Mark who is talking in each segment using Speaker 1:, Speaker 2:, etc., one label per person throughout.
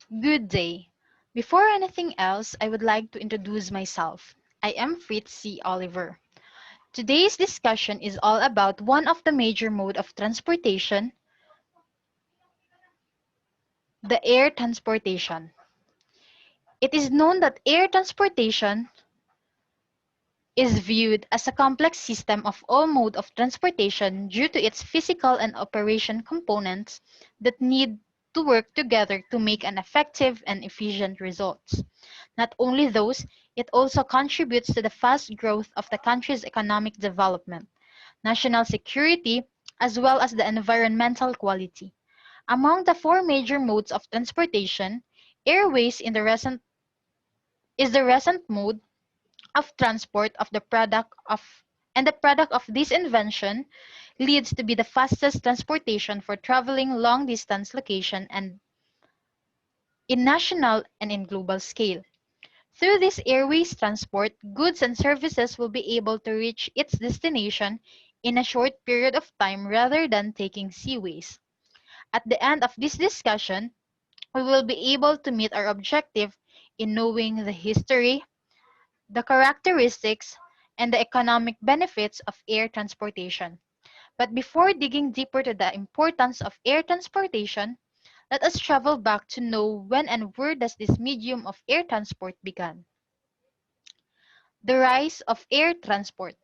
Speaker 1: Good day. Before anything else, I would like to introduce myself. I am FRITZ Oliver. Today's discussion is all about one of the major mode of transportation, the air transportation. It is known that air transportation is viewed as a complex system of all mode of transportation due to its physical and operation components that need to work together to make an effective and efficient results. Not only those, it also contributes to the fast growth of the country's economic development, national security, as well as the environmental quality. Among the four major modes of transportation, airways is the recent mode of transport of the product of and the product of this invention leads to be the fastest transportation for traveling long distance location and in national and in global scale. Through this airways transport, goods and services will be able to reach its destination in a short period of time rather than taking seaways. At the end of this discussion, we will be able to meet our objective in knowing the history, the characteristics, and the economic benefits of air transportation. But before digging deeper to the importance of air transportation, let us travel back to know when and where does this medium of air transport began. The rise of air transport.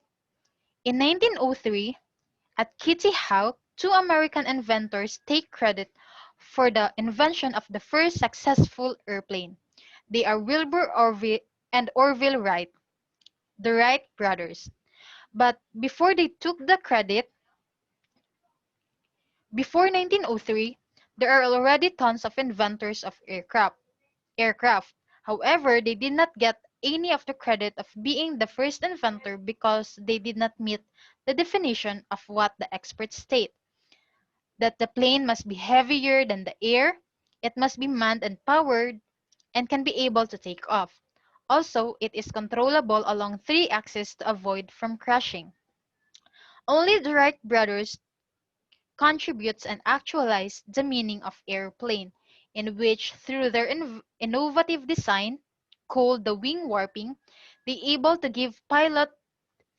Speaker 1: In 1903, at Kitty Hawk, two American inventors take credit for the invention of the first successful airplane. They are Wilbur Orville and Orville Wright, the Wright brothers. But before they took the credit, before 1903, there are already tons of inventors of aircraft. However, they did not get any of the credit of being the first inventor because they did not meet the definition of what the experts state, that the plane must be heavier than the air, it must be manned and powered, and can be able to take off. Also, it is controllable along three axes to avoid from crashing. Only the Wright brothers contributes and actualized the meaning of airplane, in which through their innovative design, called the wing warping, they able to give pilot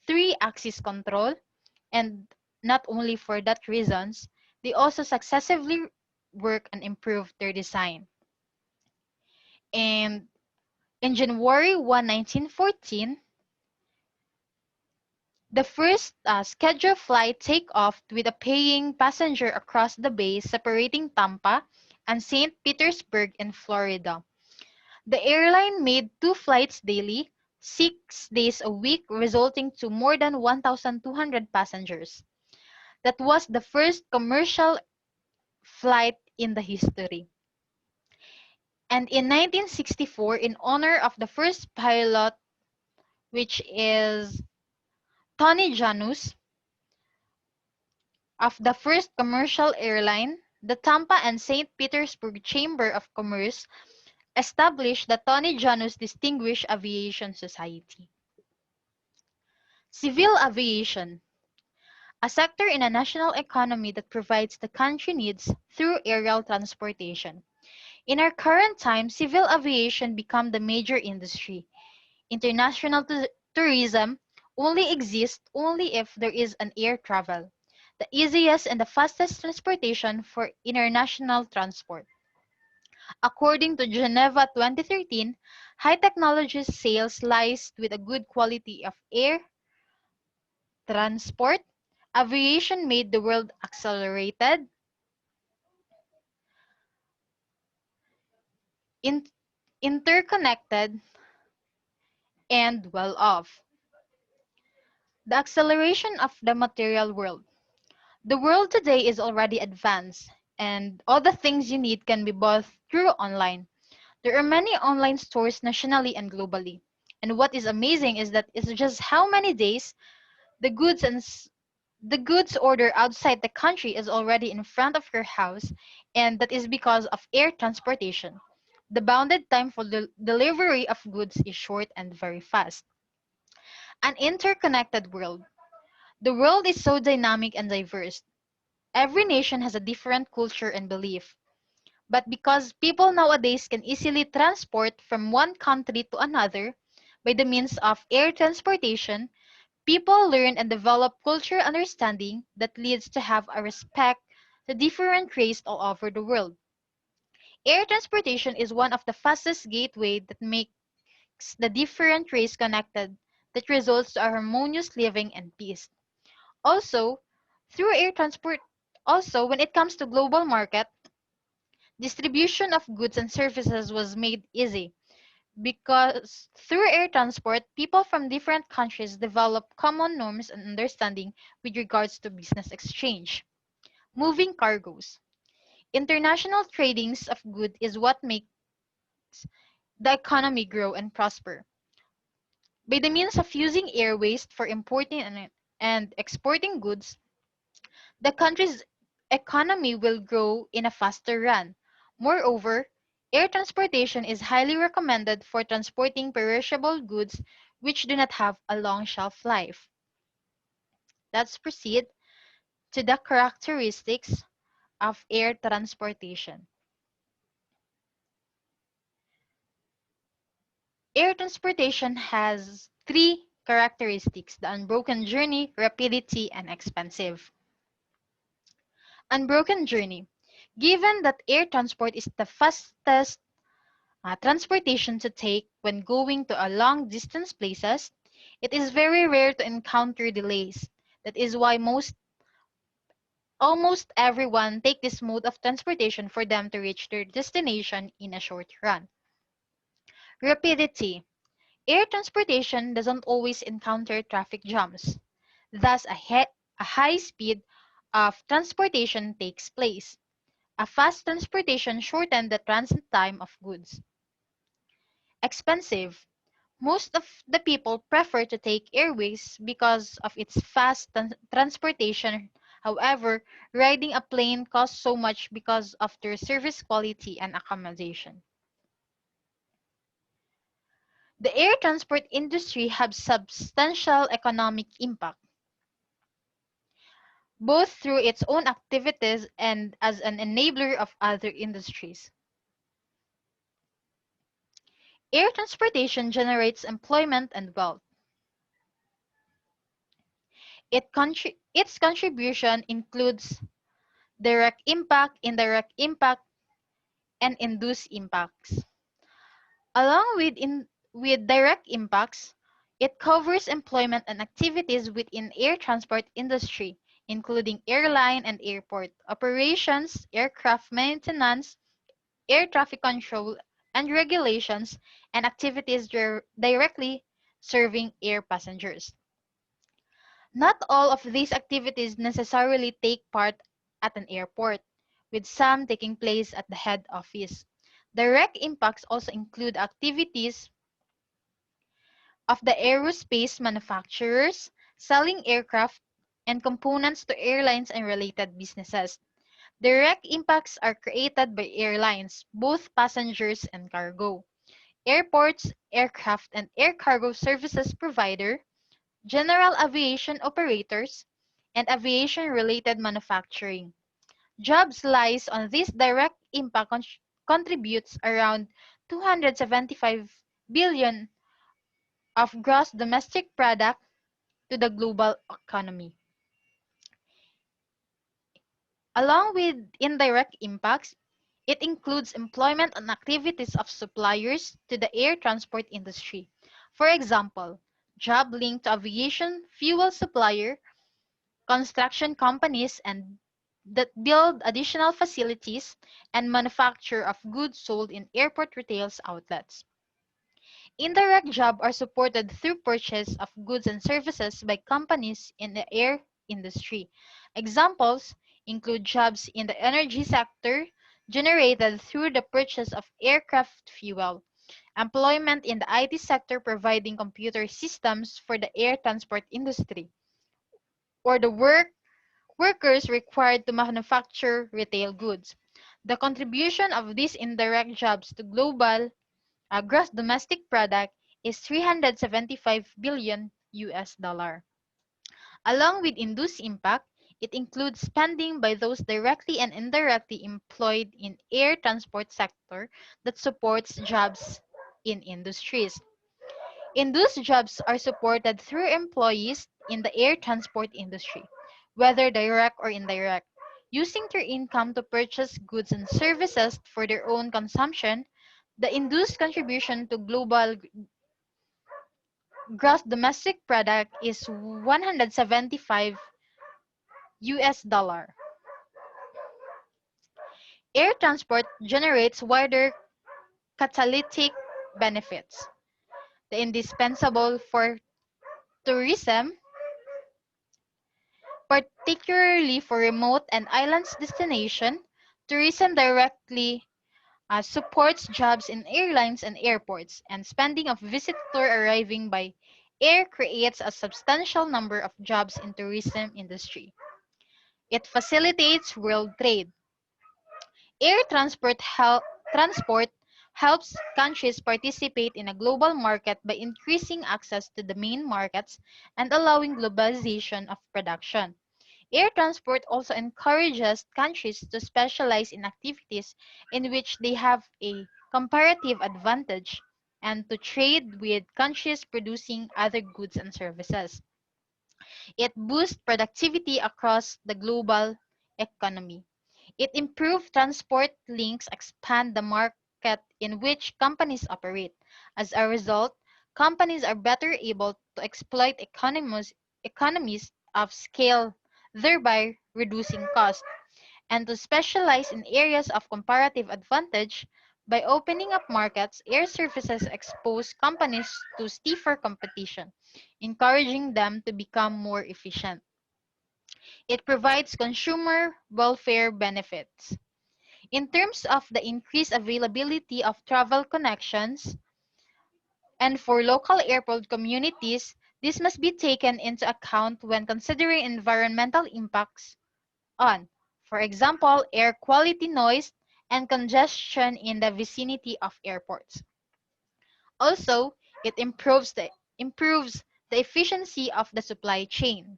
Speaker 1: three-axis control, and not only for that reasons, they also successively work and improve their design. And in January 1, 1914, the first scheduled flight take off with a paying passenger across the bay separating Tampa and St. Petersburg in Florida. The airline made two flights daily, 6 days a week, resulting to more than 1,200 passengers. That was the first commercial flight in the history. And in 1964, in honor of the first pilot, which is Tony Janus, of the first commercial airline, the Tampa and St. Petersburg Chamber of Commerce established the Tony Janus Distinguished Aviation Society. Civil aviation, a sector in a national economy that provides the country needs through aerial transportation. In our current time, civil aviation become the major industry. International tourism only exists only if there is an air travel, the easiest and the fastest transportation for international transport. According to Geneva 2013, high technology sales lies with a good quality of air transport. Aviation made the world accelerated, in- interconnected, and well off. The acceleration of the material world. The world today is already advanced, and all the things you need can be bought through online. There are many online stores nationally and globally. And what is amazing is that it's just how many days the the goods order outside the country is already in front of your house, and that is because of air transportation. The bounded time for the delivery of goods is short and very fast. An interconnected world. The world is so dynamic and diverse. Every nation has a different culture and belief. But because people nowadays can easily transport from one country to another by the means of air transportation, people learn and develop cultural understanding that leads to have a respect to different races all over the world. Air transportation is one of the fastest gateway that makes the different race connected that results to a harmonious living and peace. Also, through air transport, also when it comes to global market, distribution of goods and services was made easy because through air transport, people from different countries develop common norms and understanding with regards to business exchange. Moving cargoes. International tradings of goods is what makes the economy grow and prosper. By the means of using airways for importing and exporting goods, the country's economy will grow in a faster run. Moreover, air transportation is highly recommended for transporting perishable goods which do not have a long shelf life. Let's proceed to the characteristics of air transportation. Air transportation has three characteristics: the unbroken journey, rapidity, and expensive. Unbroken journey. Given that air transport is the fastest transportation to take when going to a long distance places, it is very rare to encounter delays. That is why almost everyone take this mode of transportation for them to reach their destination in a short run. Rapidity. Air transportation doesn't always encounter traffic jams. Thus, a high speed of transportation takes place. A fast transportation shortens the transit time of goods. Expensive. Most of the people prefer to take airways because of its fast transportation. However, riding a plane costs so much because of their service quality and accommodation. The air transport industry has substantial economic impact, both through its own activities and as an enabler of other industries. Air transportation generates employment and wealth. Its contribution includes direct impact, indirect impact, and induced impacts. Along with direct impacts, it covers employment and activities within air transport industry, including airline and airport operations, aircraft maintenance, air traffic control and regulations, and activities directly serving air passengers. Not all of these activities necessarily take part at an airport, with some taking place at the head office. Direct impacts also include activities of the aerospace manufacturers, selling aircraft and components to airlines and related businesses. Direct impacts are created by airlines, both passengers and cargo, airports, aircraft and air cargo services provider, general aviation operators, and aviation-related manufacturing. Jobs lies on this direct impact contributes around 275 billion of gross domestic product to the global economy. Along with indirect impacts, it includes employment and activities of suppliers to the air transport industry. For example, job linked to aviation fuel supplier, construction companies and that build additional facilities and manufacture of goods sold in airport retail outlets. Indirect jobs are supported through purchase of goods and services by companies in the air industry. Examples include jobs in the energy sector generated through the purchase of aircraft fuel, employment in the IT sector providing computer systems for the air transport industry, or the workers required to manufacture retail goods. The contribution of these indirect jobs to global gross domestic product is 375 billion US dollar. Along with induced impact, It includes spending by those directly and indirectly employed in air transport sector that supports jobs in industries. And those jobs are supported through employees in the air transport industry, whether direct or indirect, using their income to purchase goods and services for their own consumption. The induced contribution to global gross domestic product is 175 US dollar. Air transport generates wider catalytic benefits. The indispensable for tourism, particularly for remote and islands destination, tourism directly supports jobs in airlines and airports, and spending of visitor arriving by air creates a substantial number of jobs in tourism industry. It facilitates world trade. Air transport helps countries participate in a global market by increasing access to the main markets and allowing globalization of production. Air transport also encourages countries to specialize in activities in which they have a comparative advantage and to trade with countries producing other goods and services. It boosts productivity across the global economy. It improves transport links, expand the market in which companies operate. As a result, companies are better able to exploit economies of scale, thereby reducing costs, and to specialize in areas of comparative advantage. By opening up markets, air services expose companies to stiffer competition, encouraging them to become more efficient. It provides consumer welfare benefits. In terms of the increased availability of travel connections, and for local airport communities, this must be taken into account when considering environmental impacts on, for example, air quality, noise, and congestion in the vicinity of airports. Also, it improves the efficiency of the supply chains.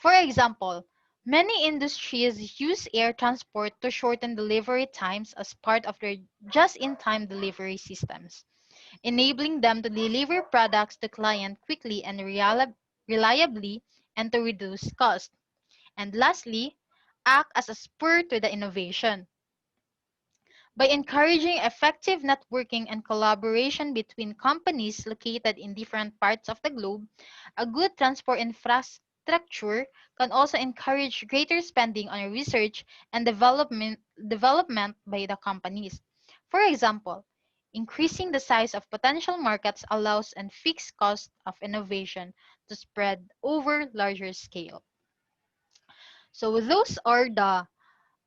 Speaker 1: For example, many industries use air transport to shorten delivery times as part of their just-in-time delivery systems, enabling them to deliver products to clients quickly and reliably and to reduce cost. And lastly, act as a spur to the innovation. By encouraging effective networking and collaboration between companies located in different parts of the globe, a good transport infrastructure can also encourage greater spending on research and development by the companies. For example, increasing the size of potential markets allows and fixed cost of innovation to spread over larger scale. So those are the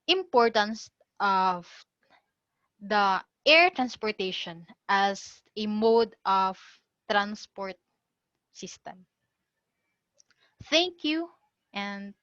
Speaker 1: importance of the air transportation as a mode of transport system. Thank you, and